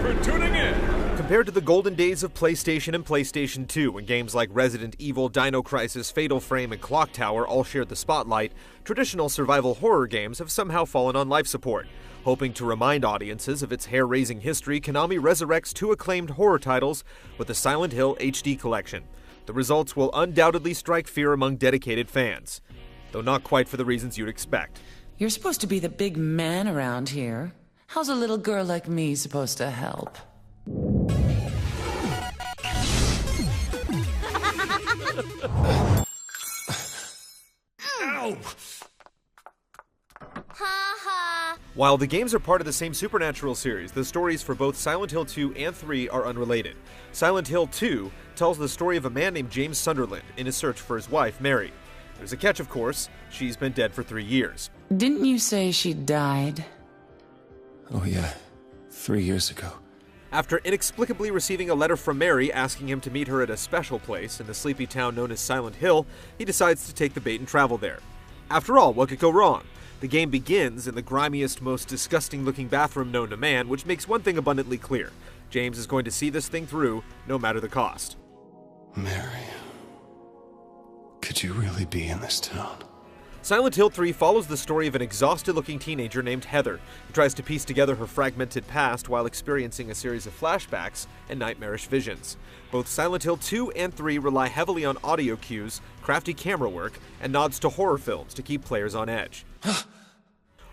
for tuning in. Compared to the golden days of PlayStation and PlayStation 2, when games like Resident Evil, Dino Crisis, Fatal Frame, and Clock Tower all shared the spotlight, traditional survival horror games have somehow fallen on life support. Hoping to remind audiences of its hair-raising history, Konami resurrects two acclaimed horror titles with the Silent Hill HD collection. The results will undoubtedly strike fear among dedicated fans, though not quite for the reasons you'd expect. You're supposed to be the big man around here. How's a little girl like me supposed to help? Ow! While the games are part of the same Supernatural series, the stories for both Silent Hill 2 and 3 are unrelated. Silent Hill 2 tells the story of a man named James Sunderland in his search for his wife, Mary. There's a catch, of course. She's been dead for 3 years. Didn't you say she died? Oh yeah, 3 years ago. After inexplicably receiving a letter from Mary asking him to meet her at a special place in the sleepy town known as Silent Hill, he decides to take the bait and travel there. After all, what could go wrong? The game begins in the grimiest, most disgusting-looking bathroom known to man, which makes one thing abundantly clear. James is going to see this thing through, no matter the cost. Mary, could you really be in this town? Silent Hill 3 follows the story of an exhausted-looking teenager named Heather, who tries to piece together her fragmented past while experiencing a series of flashbacks and nightmarish visions. Both Silent Hill 2 and 3 rely heavily on audio cues, crafty camera work, and nods to horror films to keep players on edge.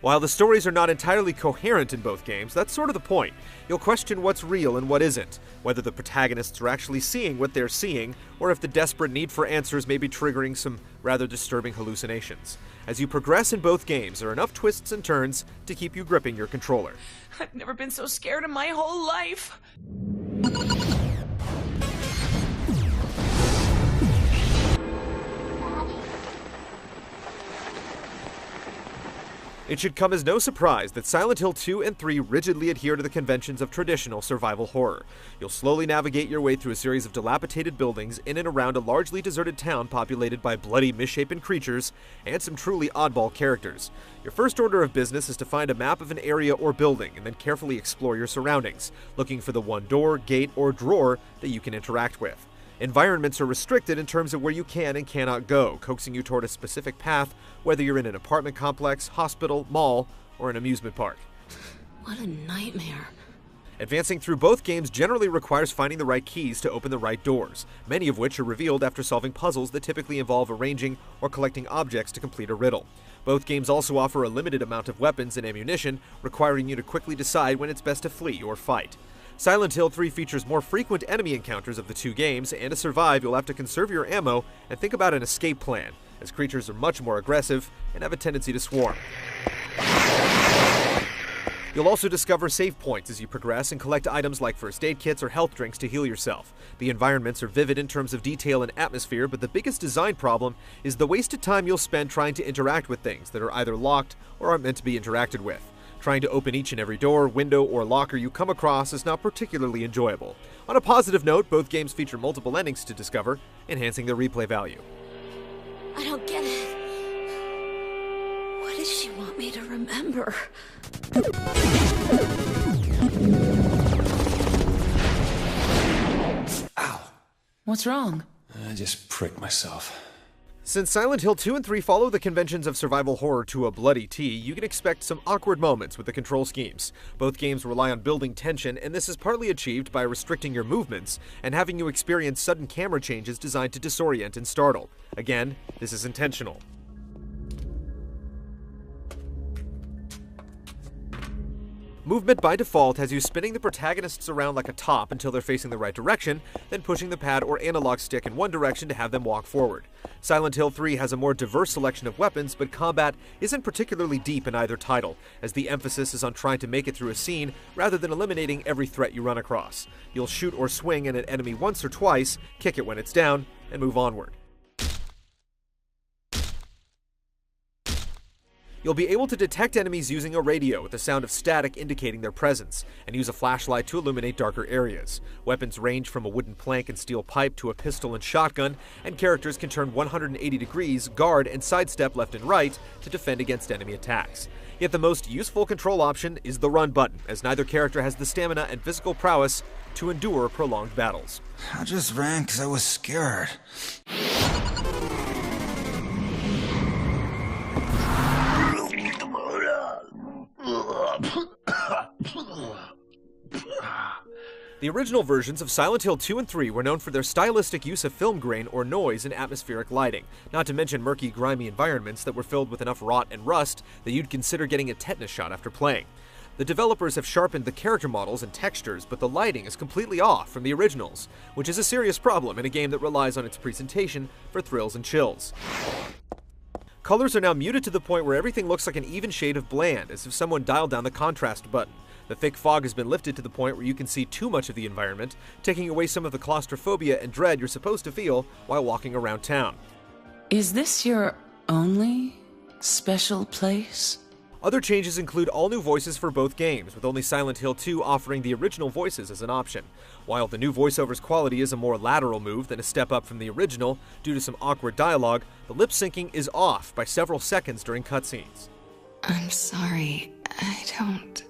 While the stories are not entirely coherent in both games, that's sort of the point. You'll question what's real and what isn't, whether the protagonists are actually seeing what they're seeing, or if the desperate need for answers may be triggering some rather disturbing hallucinations. As you progress in both games, there are enough twists and turns to keep you gripping your controller. I've never been so scared in my whole life. It should come as no surprise that Silent Hill 2 and 3 rigidly adhere to the conventions of traditional survival horror. You'll slowly navigate your way through a series of dilapidated buildings in and around a largely deserted town populated by bloody, misshapen creatures and some truly oddball characters. Your first order of business is to find a map of an area or building and then carefully explore your surroundings, looking for the one door, gate, or drawer that you can interact with. Environments are restricted in terms of where you can and cannot go, coaxing you toward a specific path, whether you're in an apartment complex, hospital, mall, or an amusement park. What a nightmare. Advancing through both games generally requires finding the right keys to open the right doors, many of which are revealed after solving puzzles that typically involve arranging or collecting objects to complete a riddle. Both games also offer a limited amount of weapons and ammunition, requiring you to quickly decide when it's best to flee or fight. Silent Hill 3 features more frequent enemy encounters of the two games, and to survive, you'll have to conserve your ammo and think about an escape plan, as creatures are much more aggressive and have a tendency to swarm. You'll also discover save points as you progress and collect items like first aid kits or health drinks to heal yourself. The environments are vivid in terms of detail and atmosphere, but the biggest design problem is the wasted time you'll spend trying to interact with things that are either locked or aren't meant to be interacted with. Trying to open each and every door, window, or locker you come across is not particularly enjoyable. On a positive note, both games feature multiple endings to discover, enhancing their replay value. I don't get it. What does she want me to remember? Ow! What's wrong? I just pricked myself. Since Silent Hill 2 and 3 follow the conventions of survival horror to a bloody T, you can expect some awkward moments with the control schemes. Both games rely on building tension, and this is partly achieved by restricting your movements and having you experience sudden camera changes designed to disorient and startle. Again, this is intentional. Movement by default has you spinning the protagonists around like a top until they're facing the right direction, then pushing the pad or analog stick in one direction to have them walk forward. Silent Hill 3 has a more diverse selection of weapons, but combat isn't particularly deep in either title, as the emphasis is on trying to make it through a scene rather than eliminating every threat you run across. You'll shoot or swing at an enemy once or twice, kick it when it's down, and move onward. You'll be able to detect enemies using a radio with the sound of static indicating their presence, and use a flashlight to illuminate darker areas. Weapons range from a wooden plank and steel pipe to a pistol and shotgun, and characters can turn 180 degrees, guard, and sidestep left and right to defend against enemy attacks. Yet the most useful control option is the run button, as neither character has the stamina and physical prowess to endure prolonged battles. I just ran because I was scared. The original versions of Silent Hill 2 and 3 were known for their stylistic use of film grain or noise in atmospheric lighting, not to mention murky, grimy environments that were filled with enough rot and rust that you'd consider getting a tetanus shot after playing. The developers have sharpened the character models and textures, but the lighting is completely off from the originals, which is a serious problem in a game that relies on its presentation for thrills and chills. Colors are now muted to the point where everything looks like an even shade of bland, as if someone dialed down the contrast button. The thick fog has been lifted to the point where you can see too much of the environment, taking away some of the claustrophobia and dread you're supposed to feel while walking around town. Is this your only special place? Other changes include all new voices for both games, with only Silent Hill 2 offering the original voices as an option. While the new voiceover's quality is a more lateral move than a step up from the original due to some awkward dialogue, the lip syncing is off by several seconds during cutscenes. I'm sorry, I don't...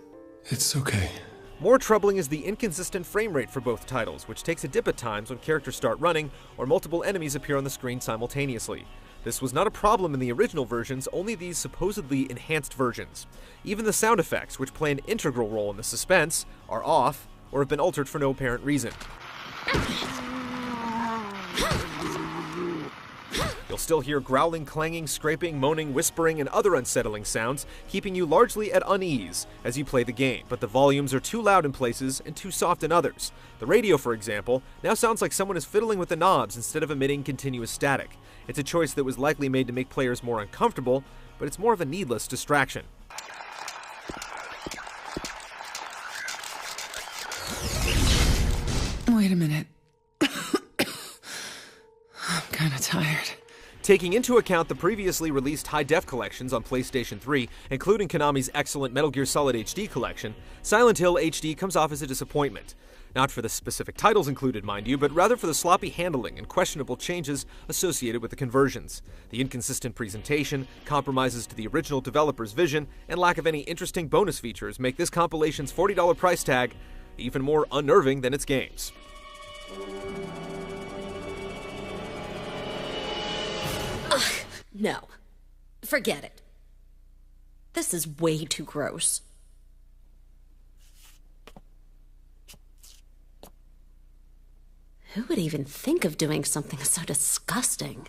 It's okay. More troubling is the inconsistent frame rate for both titles, which takes a dip at times when characters start running or multiple enemies appear on the screen simultaneously. This was not a problem in the original versions, only these supposedly enhanced versions. Even the sound effects, which play an integral role in the suspense, are off or have been altered for no apparent reason. You'll still hear growling, clanging, scraping, moaning, whispering, and other unsettling sounds, keeping you largely at unease as you play the game, but the volumes are too loud in places and too soft in others. The radio, for example, now sounds like someone is fiddling with the knobs instead of emitting continuous static. It's a choice that was likely made to make players more uncomfortable, but it's more of a needless distraction. Wait a minute. I'm kinda tired. Taking into account the previously released high-def collections on PlayStation 3, including Konami's excellent Metal Gear Solid HD collection, Silent Hill HD comes off as a disappointment. Not for the specific titles included, mind you, but rather for the sloppy handling and questionable changes associated with the conversions. The inconsistent presentation, compromises to the original developer's vision, and lack of any interesting bonus features make this compilation's $40 price tag even more unnerving than its games. No. Forget it. This is way too gross. Who would even think of doing something so disgusting?